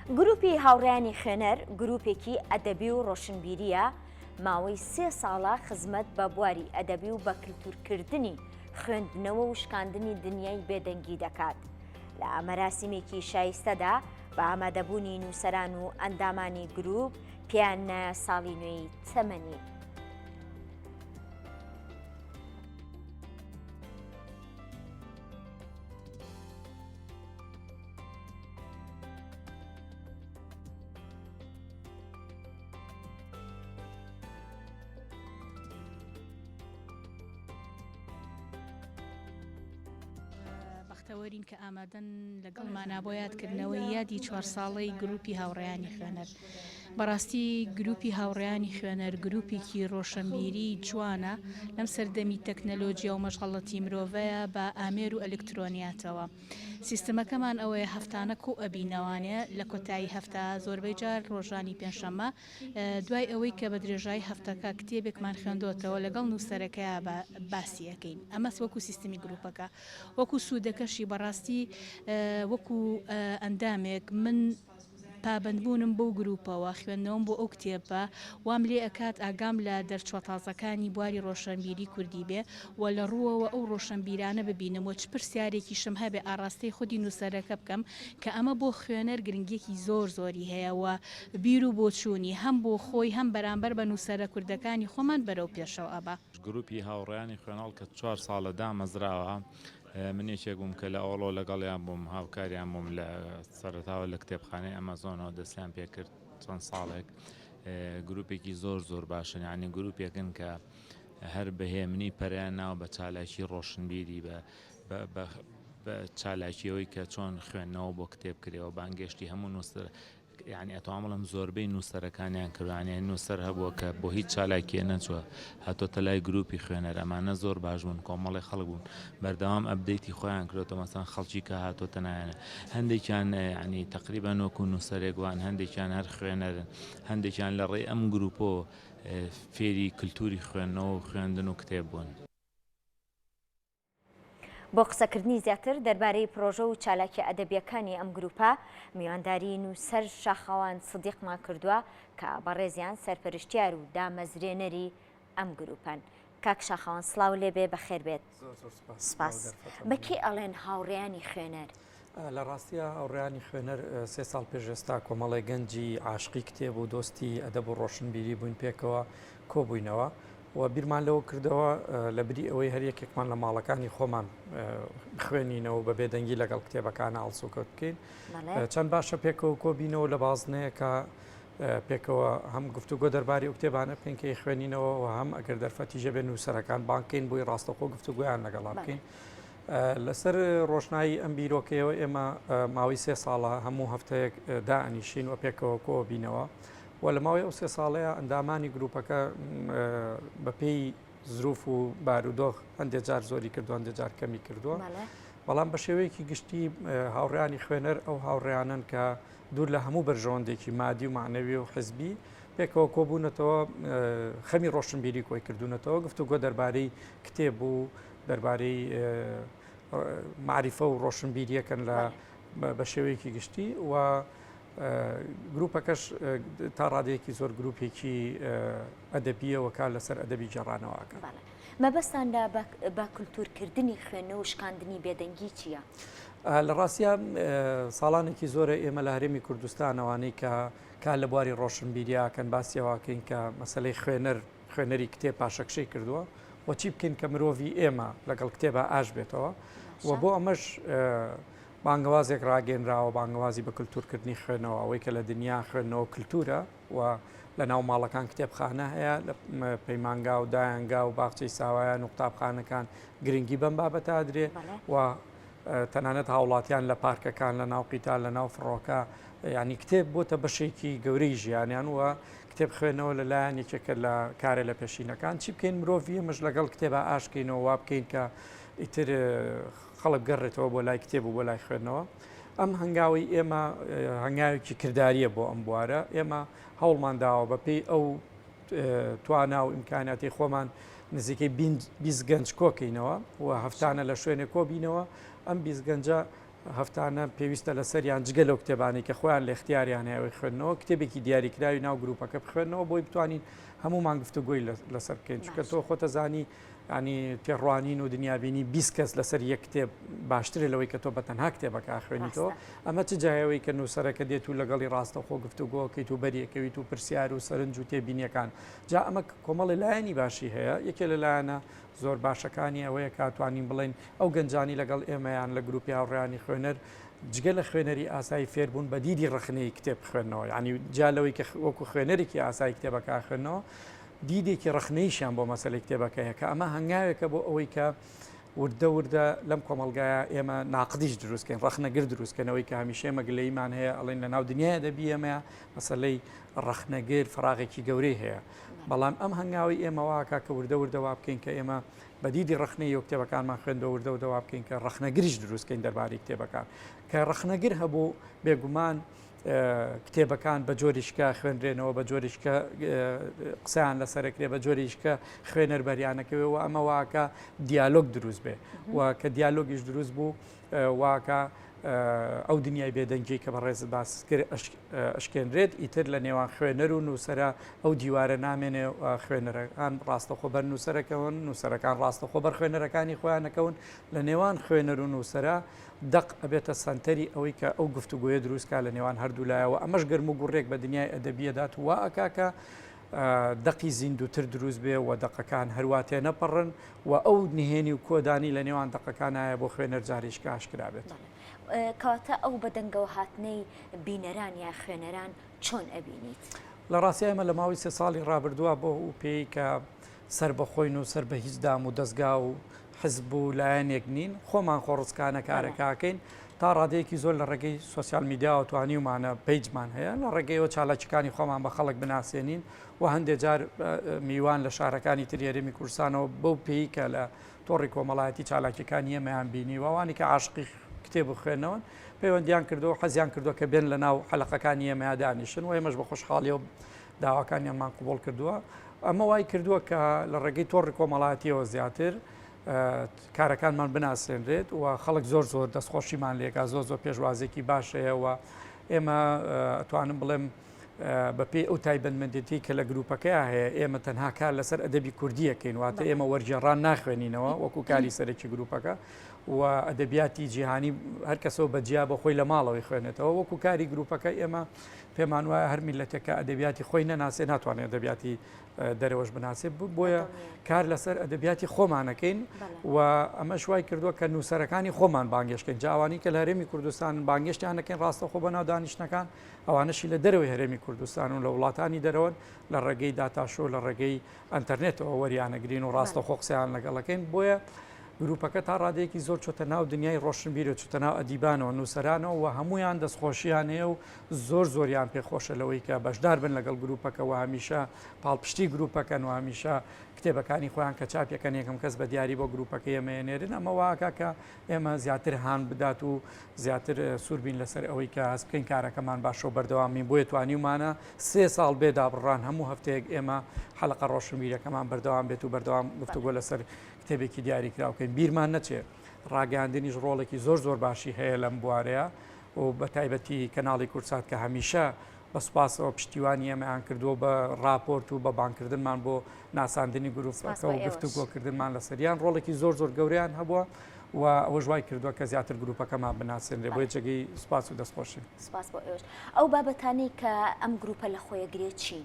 گروپی هاوڕێیانی خوێنەر گروپێکی ئەدەبی و ڕۆشنبیریە ماوەی 3 ساڵە خزمەت بە بواری ئەدەبی و بە کللتورکردنی خوێندنەوە و شکاندنی دنیای بێدەنگی دەکات. لە مەراسیمێکی شایستەدا بە ئامادەبوونی نووسەران و ئەندامانی گروپ پێیان نایە ساڵی نوێی تەمەنی. بەختەوەرین کە ئامادەن لەگەڵمانە بۆ یادکردنەوەی یادی 4 ساڵەی گروپی هاوڕێیانی خوێنەر. بەڕاستی گروپی هاوڕێیانی خوێنەر گروپێکی ڕۆشنبیری جوانە لەم سەردەمی تەکنەلۆجیا و مەشغەڵەتی مرۆڤەیە بە ئامێر و ئەلکترۆنیاتەوە. سیستەمەکەمان ئەوەیە هەفتانە کۆ ئەبینەوانێ لە کۆتایی هەفتە زۆربەی جار ڕۆژانی پێنجشەممە دوای ئەوەی کە بە درێژای هەفتەکە کتێبێکمان خوێندۆتەوە لەگەڵ نووسەرەکەیە باسی ئەەکەین. ئەمەس وەکو سیستمی گروپەکە وەکو سوودەکەشی بەڕاستی وەکو ئەندامێک من پابندبوونم بەو گروپەوە خوێندنەوەم بۆ ئەو کتێبە وام لێ ئەکات ئاگام لە دەرچوە تازەکانی بواری ڕۆشنبیری کوردی بێ و لە ڕووەوە ئەو ڕۆشنبیرانە ببینم و چ پرسیارێکی شم هەبێ ئاراستەی خودی نووسەرەکە بکەم کە ئەمە بۆ خوێنەر گرنگێکی زۆری هەیە و بیر و بۆچوونی هەم بۆ خۆی هەم بەرامبەر بە نووسەرە کوردەکانی خۆمان بەرەو پێشەوە ئەبا. گروپی هاوڕێیانی خوێناڵ کە 4 ساڵە دامەزراوە منێکێک بووم کە لە ئەوڵۆ لەگەڵیان بووم هاوکاریان بووم لە سەرەتاوە لە کتێبخانەی ئەمەزۆنەوە دەستیان پێکرد چەند ساڵێک. گروپێکی زۆر باشن، یعنی گروپێکن کە هەر بەهێمنی پەریان ناو بە چالاکی ڕۆشنبیری بە چالاکیەوەی کە چۆن خوێندنەوە بۆ کتێب کرێەوە بانگشتی هەموو نووسەر یعنی ئەتوانڵم زۆربەی نووسەرەکانیان کردوانیان نووسەر هەبووە کە بۆ هیچ چالاکیە نەچووە هاتۆتە لای گروپی خوێنەر. ئەمانە زۆر باش بوون، کۆمەڵی خەڵک بوون، بەردەوام ئەپدەیتی خۆیان کردوتە مەسەڵەن خەڵکی کە هاتۆتە نایەنە هەندێکیان ینی تەقریبەن وەکو نووسەرێکوان، هەندێکیان هەر خوێنەرن، هەندێکیان لە ڕێی ئەم گروپۆ فێری کللتوری خوێندنەوە و خوێندن و کتێب بوون. بۆ قسەکردنی زیاتر دەربارەی پرۆژە و چالاکی ئەدەبیەکانی ئەم گروپە میوانداری نووسەر شاخەوان سدیقمان کردووە کە بەڕێزیان سەرپەرشتیار و دامەزرێنەری ئەم گروپان. کاک شاخەوان سڵاو لێبێ بەخێر بێت. سپاس. بەکێ ئەڵێن هاوڕێیانی خوێنەر؟ لە ڕاستیە هاوڕێیانی خوێنەر 3 ساڵ پێشێستا کۆمەڵی گەنجی عاشقی کتێب و دۆستی ئەدەب و ڕۆشنبیری بووین پێکەوە کۆبووینەوە و بیرمان لەوە کردەوە لە بری ئەوەی هەریەکێکمان لە ماڵەکانی خۆمان خوێنینەوە بە بێدەنگی لەگەڵ کتێبەکانە ئەڵسوکەوت بکەین. چەند باشە پێکەوە کۆبینەوە لە بازنەیەکە پێکەوە هەم گفتوگۆ دەرباری ئەو کتێبانە بکەین کە خوێنینەوە و هەم ئەگەر دەرفەتی ژەبێ نووسەرەکان بانکەین بۆی ڕاستەخۆ گفتوگویان لەگەڵا بکەین. لەسەر ڕۆژنایی ئەم بیرۆکەیەوە ئێمە ماوەی 3 ساڵە هەموو هەفتەیەک دائنیشین و پێکەوە کۆبینەوە و لە ماوەی ئەو 3 ساڵەیە ئەندامانی گروپەکە بەپێی زروف و بارودۆخ هەندێک جار زۆری کردووە، هەندێک جار کەمی کردووە. بەڵام بە شێوەیەکی گشتی هاوڕێیانی خوێنەر ئەو هاوڕێیانن کە دوور لە هەموو بەرژەوەندێکی مادی و معنەوی و حزبی پێکەوە کۆبوونەتەوە خەمی ڕۆشنبیری کۆی کردوونەتەوە گفتوگۆ دەربارەی کتێب و دەربارەی معریفە و ڕۆشنبیریەکەن بە شێوەیەکی گشتی و گروپەکەش تا ڕادەیەکی زۆر گروپێکی ئەدەبیەوە کار لەسەر ئەدەبی جێڕانەوەکە. مەبەستان بە کللتورکردنی خوێندنەوە و شکاندنی بێدەنگی چییە؟ لە ڕاستیە ساڵانێکی زۆرە ئێمە لە هەرێمی کوردستانەوانەی کە کار لە بواری ڕۆشنبیریاکەن باسیەوەکەین کە مەسلەی خوێنەری کتێب پاشەکشەی کردووە و چی بکەین کە مرۆڤی ئێمە لەگەڵ کتێبە ئاش بێتەوە و بۆ ئەمەش بانگەوازێک ڕاگەنراوە، بانگەوازی بە کللتورکردنی خوێنەوە ئەوەی کە لە دنیا خوێندنەوە کللتورە و لە ناو ماڵەکان کتێبخانە هەیە، لە پەیمانگا و دایانگا و باخچەی ساوایان و قوتابخانەکان گرنگی بەم بابەتە درێ و تەنانەت هاوڵاتیان لە پارکەکان لە ناو قیتال لە ناو فڕۆکە، ینی کتێب بۆتە بەشێکی گەورەی ژیانیان و کتێب خوێنەوە لەلایەن یەکێکە لە کارە لە پێشینەکان. چی بکەین مرۆڤی ئێمەش لەگەڵ کتێبە ئاشکەینەوە وا بکەین کە ئیتر خەڵک گەڕێتەوە بۆ لای کتێب و بۆ لای خوێندنەوە. ئەم هەنگاوی ئێمە هەنگاوێکی کردداریە بۆ ئەم بوارە ئێمە هەوڵمان داوە بەپێی ئەو توانا و ئیمکاناتی خۆمان نزیکەی 20 گەنج کۆکەینەوە و هەفتانە لە شوێنێک کۆبینەوە ئەم 20 گەنجە هەفتانە پێویستە لە سەریان جگە لەو کتێبانی کە خۆیان لە اختیاریان هەیە خوێندنەوە کتێبێکی دیاریکراوی ناو گروپەکە بخوێنەوە بۆی بتوانین هەمومان گفتوگۆی لەسەر بکەین چونکە تۆ خۆتە زانی ینی تێڕوانین و دنیابینی 20 کەس لەسەر یەک کتێب باشترە لەوەی کە تۆ بەتەنها کتێبەکە خوێنیتەوە ئەمە چ جایەوەی کە نووسەرەکە دێت و لەگەڵی ڕاستە خۆ گفتوگۆکەیت و بەریەکەویت و پرسیار و سەرنج و تێبینیەکان جا ئەمە کۆمەڵی لایەنی باشی هەیە یەکێ لەلایەنە زۆر باشەکانی ئەوەیە کاتوانین بڵێن ئەو گەنجانی لەگەڵ ئێمەیان لە گروپی هاوڕێیانی خوێنەر جگە لە خوێنەری ئاسایی فێربوون بە دیدی ڕخنەی کتێب خوێندنەوە ینی جالەوەی کە وەکو خوێنەرێکی ئاسایی کتێبەکە خوێندنەوە دیدێکی ڕخنەیشیان بۆ مەسەلەی کتێبەکەیە کە ئەمە هەنگاوێکە بۆ ئەوەی کە وردە لەم کۆمەلگایە ئێمە ناقدیش دروستکەین ڕخنەگر دروستکەنەوەی کە هەمیشە مەگلەیمان هەیە ئەڵێن لە ناو دنیای دەبی ئێمە مەسلەی ڕخنەگر فراغێکی گەورەی هەیە بەڵام ئەم هەنگاوی ئێمە واکە کە وردە وا بکەین کە ئێمە بەدیدی ڕخنەی و کتێبەکانمان خوێندەوە وردەوا بکەین کە ڕخنەگریش دروستکەین دەربارەی کتێبەکان کە ڕخنەگر هەبوو بێگومان کتێبەکان بە جۆریشکە خوێنرێنەوە بە جۆریشکە قسەیان لەسەرکرێ بە جۆریشکە خوێنەر بەریانەکەوێەوە ئەمە واکە دیالۆگ دروست بێ و کە دیالۆگیش دروست بوو واکە ئەو دنیای بێدەنگی کە بە ڕێز باسکرد ئەشکێنرێت ئیتر لە نێوان خوێنەر و نووسرە ئەو دیوارە نامێنێ خوێنەرەکان ڕاستەخۆ بەر نووسەرەکەون نووسەرەکان ڕاستەخۆ بەر خوێنەرەکانی خۆیانەکەون لە نێوان خوێنەر و نووسرە دەق ئەبێتە سنتەری ئەوەی کە ئەو گفتوگوۆیە دروستکە لە نێوان هەردوو لایەوە ئەمەش گەرم و گوڕێک بە دنیای ئەدەبیەدات وا ئەکاکە دەقی زیندوتر دروست بێ و دەقەکان هەرواتێ نەپەڕن و ئەو نهێنی و کۆدانی لە نێوان دەقەکانایە بۆ خوێنەر جاریشکە ئاشکرا بێت. کەواتە ئەو بەدەنگەوە هاتنەی بینەران یا خوێنەران چۆن ئەبینیت؟ لە ڕاستی ئێمە لە ماوەی 3 ساڵی ڕابردووە بۆ و پێی کە سەر بەخۆین و سەر بە هیچ دام و دەستگا و حزب و لایەنێک نین خۆمان خۆڕچکانە کارەکەکەین تا ڕادەیەکی زۆر لە ڕێگەی سوسیال میدیا و توانیومانە پیجمان هەیە لە ڕێگەیەوە چالاکیەکانی خۆمان بە خەڵک بناسیێنین و هەندێک جار میوان لە شارەکانی تریێرەمی کوردستانەوە بەو پێی کە لە تۆڕی کۆمەڵایەتی چالاکیەکانی ئێمەیان بینی وەوانی کە عاشقی کتێب خوێنەوە پەیوەندیان کردەوە حەزیان کردووە کە بێن لە ناو حەلقەکانی ئێمە دانیشن و ئێمەش بە خۆشحاڵی و داواکانیانمان قبول کردووە ئەمە وای کردووە کە لە ڕێگەی تۆڕی کۆمەڵایەتیەوە زیاتر کارەکانمان بناسێنرێت و خەڵک زۆر دەستخۆشیمان لێکا زۆر پێشوازێکی باشەیە و ئێمە ئەتوانم بڵێم بەپێی ئەو تایبەتمەندێتی کە لە گروپەکەی هەیە ئێمە تەنها کار لەسەر ئەدەبی کوردیەکەین واتە ئێمە وەرجێڕان ناخوێنینەوە وەکو کاری سەرەکی گروپەکە و ئەدەبیاتی جیهانی هەر کەسەوە بەجیا بە خۆی لە ماڵەوەی خوێنێتەوە وەکو کاری گروپەکە ئێمە پێمان وایە هەر میلەتێکە ئەدەبیاتی خۆی نەناسێ ناتوانێت ئەدەبیاتی دەرەوەش بناسێت بۆیە کار لەسەر ئەدەبیاتی خۆمانەکەین و ئەمە شوای کردووە کە نووسەرەکانی خۆمان بانگێشتکەین جاوانی کە لە هەرێمی کوردستان بانگێشتیانەکەین ڕاستە خۆ بەناو دانیشتەکان ئەوانەشی لە دەرەوەی هەرێمی کوردستان و لە وڵاتانی دەرەوەن لە ڕێگەی داتاشۆ لە ڕێگەی ئەنتەرنێتەوە وەریانەگرین و ڕاستە خۆ قسەیان لەگەڵەکەین بۆیە گروپەکە تا ڕادەیەکی زۆر چۆتە ناو دنیای ڕۆشنبیر و چۆتە ناو ئەدیبانەوە نووسەرانەوە و هەمویان دەستخۆشییان هەیە و زۆریان پێخۆشە لەوەی کە بەشدار بن لەگەڵ گروپەکە و هەمیشە پاڵپشتی گروپەکەن و هەمیشە کتێبەکانی خۆیان کە چاپیەکەن یەکەم کەس بە دیاری بۆ گروپەکە ئێمەێنێرن ئەمە واکە کە ئێمە زیاتر هاان بدات و زیاتر سووربین لەسەر ئەوەی کە هەست بکەین کارەکەمان باشەوە بەردەوامین بۆیە توانیمانە 3 ساڵ بێدا بڕان هەموو هەفتەیەک ئێمە حەلقە ڕۆشنبیرەکەمان بەردەوام بێت و بەردەوام گفتوگۆ لەسەر کتێبێکی دیاریکراوکەین بیرمان نەچێت ڕاگەاندنیش ڕۆڵێکی زۆر باشی هەیە لەم بوارەیە و بە تایبەتی کەناڵی کورسات کە هەمیشە بە سوپاسەوە پشتیوانی ئێمەیان کردووە بە راپۆرت و بە بانکردنمان بۆ ناساندنی گروپەکە و گفتوگۆکردنمان لە سەریان ڕۆڵێکی زۆر گەوریان هەبووە و ئەوە ژوای کردووە کە زیاتر گروپەکەمان بناسێنرێ بۆیە جێگەی سوپاس و دەستخۆشی سپاس بۆ ئێوەش ئەو بابەتانی کە ئەم گروپە لە خۆیەگرێت چی؟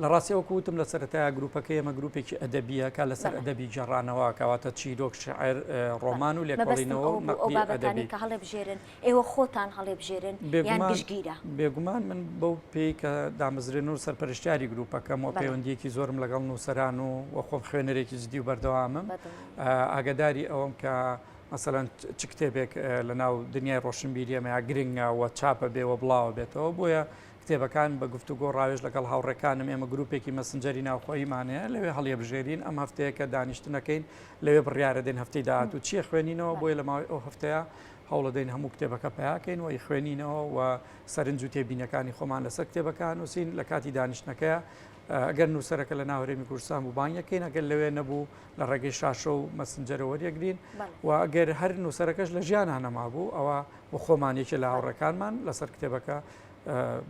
لە ڕاستیەوە کوتم لە سەرەتایە گروپەکە ئێمە گروپێکی ئەدەبیە کە لەسەر ئەدەبی جێڕانەوە کەواتە چیرۆک شعر ڕۆمان و لێکۆڵینەوە بابەتانی کە هەڵێ بژێرن ئێوە خۆتان هەڵێ بژێرن یان گشتگیرە بێگومان من بەو پێی کە دامەزرێن و سەرپەرشتیاری گروپەکەمەوە پەیوەندیەکی زۆرم لەگەڵ نووسەران و خۆم خوێنەرێکی جدی و بەردەوامم ئاگداری ئەوم کە مەسەلاً چ کتێبێک لە ناو دنیای ڕۆشنبیری ئەمەیە گرنگە و چاپە بێەوە بڵاوە بێتەوە بۆیە کتێبەکان بە گفتوگۆ ڕاوێژ لەگەڵ هاوڕێکانم ئێمە گروپێکی مەسنجەری ناوخۆیمانەیە لەوێ هەڵێ بژێرین ئەم هەفتەیە کە دانیشتنەکەین لەوێ بڕیارە دێن هەفتەی داهات و چیە خوێنینەوە بۆیە لە ماوەی ئەو هەفتەیە هەوڵە دەین هەموو کتێبەکە پیاکەین و خوێنینەوە و سەرنج و تێبینەکانی خۆمان لەسەر کتێبەکان وسین لە کاتی دانیشتەکەیە ئەگەر نووسەرەکە لە ناوەرێمی کوردستان بوو بانیەکەین ئەگەر لەوێ نەبوو لە ڕێگەی شاشە و مەسنجەرەوە وەریەگرین و ئەگەر هەر نووسەرەکەش لە ژیان هەنەما بوو ئەوە بۆ خۆمانێکی لە هاوڕەکانمان لەسەر کتێبەکە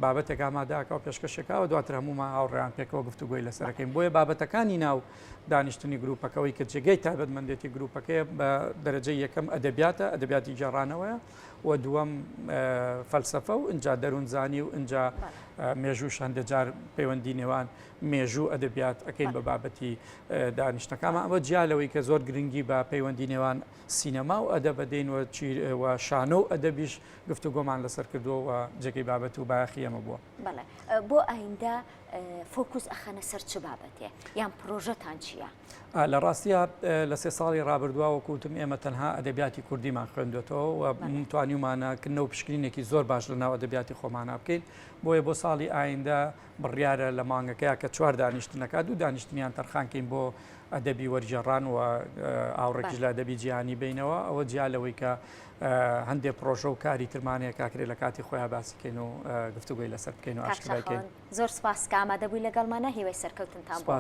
بابەتێک ئامادەکە و پێشکەشێکەوە دواتر هەمومان هاوڕێیان پێکەوە گفتوگوی لەسەرەکەین بۆیە بابەتەکانی ناو دانیشتنی گروپەکەەوەی کە جێگەی تایبەتمەندێتی گروپەکەی بە دەرەجەی یەکەم ئەدەبیاتە ئەدەبیاتی جێڕانەوەیە و دووەم فەلسەفە و ئینجا دەروونزانی و ئینجا مێژوو هەندێجار پەیوەندی نێوان مێژوو ئەدەبیات ئەەکەین بە بابەتی دانیشتەکانمان ئەمە جیالەوەی کە زۆر گرنگی بە پەیوەندی نێوان سینەما و ئەدە بەدەین و شانە و ئەدەبیش گفتوگۆمان لەسەر کردووە و جێگەی بابەت و باخی ئەمە بووە بۆ ئایندا فۆکوس ئەخەنە سەر چ بابەتێ یان پرۆژەتان چییە؟ لە ڕاستیە لە 3 ساڵی ڕابردووە وەکوتم ئێمە تەنها ئەدەبیاتی کوردیمان خوێندوێتەوە و توانیمانەکردنەوە و پشکنینێکی زۆر باش لە ناو ئەدەبیاتی خۆمانە بکەین بۆیە بۆ ساڵی ئایندا بڕیارە لە مانگەکەیە کە 4 دانیشتنەکە 2 دانیشتنیان تەرخانکەین بۆ ئەدەبی وەرجێڕان و ئاوڕێکیش لە ئەدەبی جیهانی بینەوە ئەوە جیالەوەی کە هەندێک پرۆژە و کاری ترمانەیە کاکرێ لە کاتی خۆیان باسیکەین و گفتوگوی لەسەر بکەین و ئاشکراکەین. زۆر سپاس کە ئامادەبووی لەگەڵمانە هیوای سەرکەوتنتان بۆ